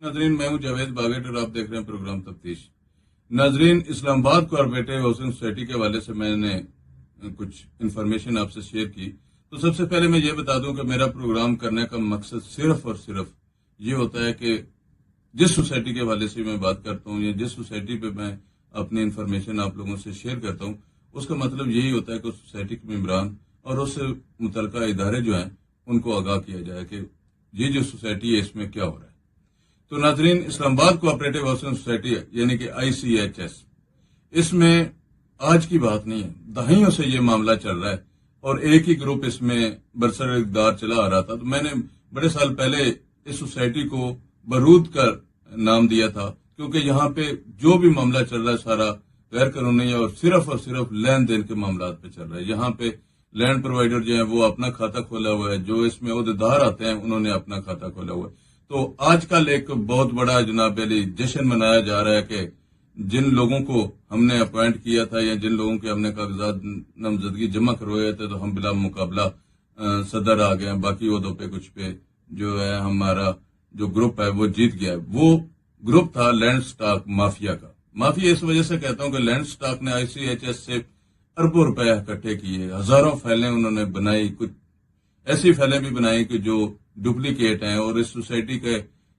नाजरीन, मैं हूं जावेद बागेट और आप देख रहे हैं प्रोग्राम तफ्तीश। नाजरीन, इस्लामाबाद कोऑपरेटिव हाउसिंग सोसाइटी के हवाले से मैंने कुछ इन्फॉर्मेशन आपसे शेयर की। तो सबसे पहले मैं ये बता दूं कि मेरा प्रोग्राम करने का मकसद सिर्फ और सिर्फ ये होता है कि जिस सोसाइटी के हवाले से मैं बात करता हूं या जिस सोसाइटी पे मैं अपनी इन्फॉर्मेशन आप लोगों से शेयर करता हूं, उसका मतलब यही होता है कि उस सोसाइटी के मेम्बरान और उससे मुतलका इदारे जो हैं उनको आगाह किया जाए कि ये जो सोसाइटी है इसमें क्या हो रहा है। तो नाजरीन, इस्लामाबाद कोऑपरेटिव हाउसिंग सोसाइटी यानी कि ICHS, इसमें आज की बात नहीं है, दहाइयों से ये मामला चल रहा है और एक ही ग्रुप इसमें बरसर इक़्तिदार चला आ रहा था। तो मैंने बड़े साल पहले इस सोसाइटी को बरूद का नाम दिया था, क्योंकि यहाँ पे जो भी मामला चल रहा है सारा गैर कानूनी और सिर्फ लेन देन के मामला पे चल रहा है। यहाँ पे लैंड प्रोवाइडर जो है वो अपना खाता खोला हुआ है, जो इसमें ओहदेदार आते हैं उन्होंने अपना खाता खोला हुआ है। तो आजकल एक बहुत बड़ा जनाब अली जश्न मनाया जा रहा है कि जिन लोगों को हमने अपॉइंट किया था या जिन लोगों के हमने कागजात नामजदगी जमा करवाए थे, तो हम बिला मुकाबला सदर आ गए हैं। बाकी ओहदों पे कुछ पे जो है हमारा जो ग्रुप है वो जीत गया है। वो ग्रुप था लैंड स्टॉक माफिया का। माफिया इस वजह से कहता हूं कि लैंड स्टॉक ने ICHS से अरबों रुपए इकट्ठे किए, हजारों फाइलें उन्होंने बनाई, कुछ ऐसी फाइलें भी बनाई कि जो डुप्लीकेट हैं। और इस सोसाइटी के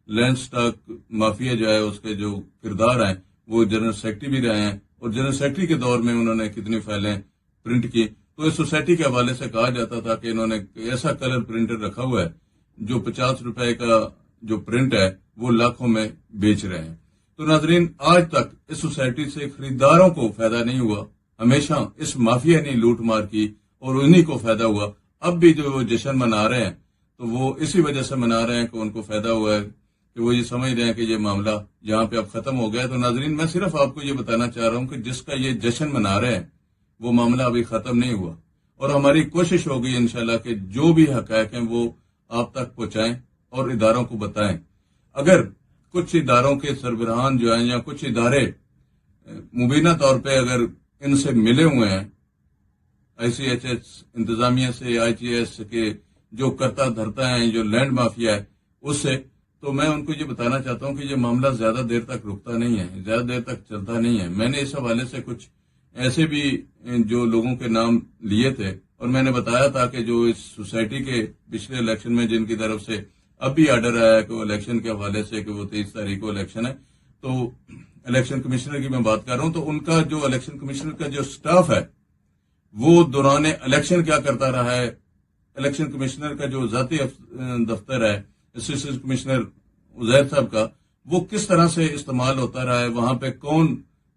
लैंड स्टॉक माफिया जो है उसके जो किरदार हैं वो जनरल सेक्रेटरी भी रहे हैं और जनरल सेक्रेटरी के दौर में उन्होंने कितनी फाइलें प्रिंट की। तो इस सोसाइटी के हवाले से कहा जाता था कि इन्होंने ऐसा कलर प्रिंटर रखा हुआ है जो 50 रुपए का जो प्रिंट है वो लाखों में बेच रहे हैं। तो नाजरीन, आज तक इस सोसाइटी से खरीदारों को फायदा नहीं हुआ, हमेशा इस माफिया ने लूट मार की और उन्हीं को फायदा हुआ। अब भी जो वो जश्न मना रहे हैं तो वो इसी वजह से मना रहे हैं कि उनको फायदा हुआ है, कि वो ये समझ रहे हैं कि ये मामला यहाँ पे अब खत्म हो गया है। तो नाजरीन, मैं सिर्फ आपको ये बताना चाह रहा हूँ कि जिसका ये जश्न मना रहे हैं वो मामला अभी खत्म नहीं हुआ और हमारी कोशिश होगी इंशाल्लाह कि जो भी हकायक हैं वो आप तक पहुंचाएं और इदारों को बताएं। अगर कुछ इदारों के सरबराहान जो हैं या कुछ इदारे मुबीना तौर पर अगर इनसे मिले हुए हैं, ICHS इंतजामिया से, ICHS के जो करता धरता है, जो लैंड माफिया है उससे, तो मैं उनको ये बताना चाहता हूं कि ये मामला ज्यादा देर तक रुकता नहीं है, ज्यादा देर तक चलता नहीं है। मैंने इस हवाले से कुछ ऐसे भी जो लोगों के नाम लिए थे और मैंने बताया था कि जो इस सोसाइटी के पिछले इलेक्शन में जिनकी तरफ से अब भी आर्डर आया है कि वो इलेक्शन के हवाले से कि वो 23 तारीख को इलेक्शन है, तो इलेक्शन कमिश्नर की मैं बात कर रहा हूं, तो उनका जो इलेक्शन कमिश्नर का जो स्टाफ है वो दौरान इलेक्शन क्या करता रहा है। इलेक्शन कमिश्नर का जो जाती दफ्तर है असिस्टेंट कमिश्नर उजैर साहब का, वो किस तरह से इस्तेमाल होता रहा है, वहां पे कौन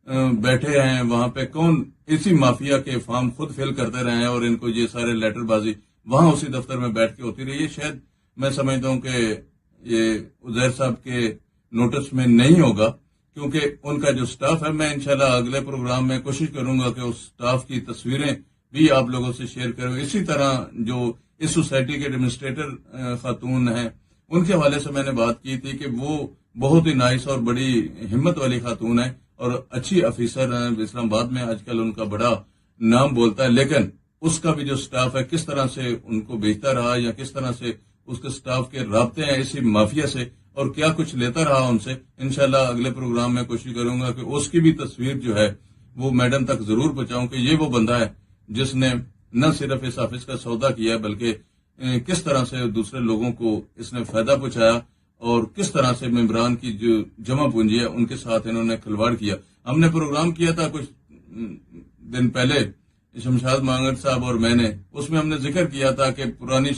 बैठे हैं, वहां पे कौन इसी माफिया के फॉर्म खुद फिल करते रहे हैं और इनको ये सारे लेटरबाजी वहां उसी दफ्तर में बैठ के होती रही है। शायद मैं समझता हूं कि ये उजैर साहब के नोटिस में नहीं होगा, क्योंकि उनका जो स्टाफ है, मैं इंशाल्लाह अगले प्रोग्राम में कोशिश करूंगा कि उस स्टाफ की तस्वीरें भी आप लोगों से शेयर करूं। इसी तरह जो इस सोसाइटी के एडमिनिस्ट्रेटर खातून हैं उनके हवाले से मैंने बात की थी कि वो बहुत ही नाइस और बड़ी हिम्मत वाली खातून है और अच्छी अफीसर हैं। इस्लामाबाद में आजकल उनका बड़ा नाम बोलता है, लेकिन उसका भी जो स्टाफ है किस तरह से उनको बेचता रहा या किस तरह से उसके स्टाफ के राब्ते हैं इसी माफिया से और क्या कुछ लेता रहा उनसे, इंशाल्लाह अगले प्रोग्राम में कोशिश करूंगा कि उसकी भी तस्वीर जो है वो मैडम तक जरूर पहुंचाऊं कि ये वो बंदा है जिसने न सिर्फ इस ऑफिस का सौदा किया बल्कि किस तरह से दूसरे लोगों को इसने फायदा पहुंचाया और किस तरह से मेम्बरान की जो जमा पूंजी है उनके साथ इन्होंने खिलवाड़ किया। हमने प्रोग्राम किया था कुछ दिन पहले शमशाद मांगड़ साहब और मैंने, उसमें हमने जिक्र किया था कि पुरानी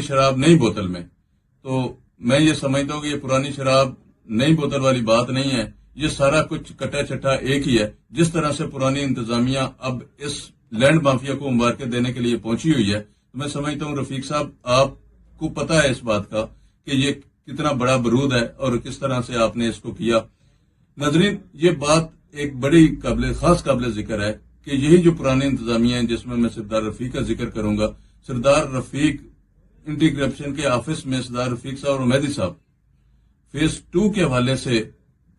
शराब नई बोतल में। तो मैं ये समझता हूँ कि ये पुरानी शराब नई बोतल वाली बात नहीं है, ये सारा कुछ कटा चट्टा एक ही है। जिस तरह से पुरानी इंतजामिया अब इस लैंड माफिया को मुबारक देने के लिए पहुंची हुई है, तो मैं समझता हूँ रफीक साहब आपको पता है इस बात का कि ये कितना बड़ा बरूद है और किस तरह से आपने इसको किया। नाज़रीन, ये बात एक बड़ी खास काबिल जिक्र है कि यही जो पुरानी इंतजामिया है जिसमें मैं सरदार रफीक का जिक्र करूंगा। सरदार रफीक एंटी करप्शन के ऑफिस में सरदार रफीक साहब और उमैदी साहब फेज 2 के हवाले से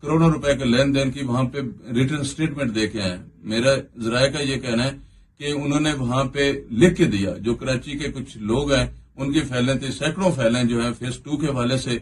करोड़ों रुपए के लेन देन की वहां पे रिटर्न स्टेटमेंट दे के आए। मेरा जराये का ये कहना है कि उन्होंने वहां पे लिख के दिया, जो कराची के कुछ लोग हैं उनकी फाइलें थी, सैकड़ों फाइलें जो है फेज 2 के हवाले से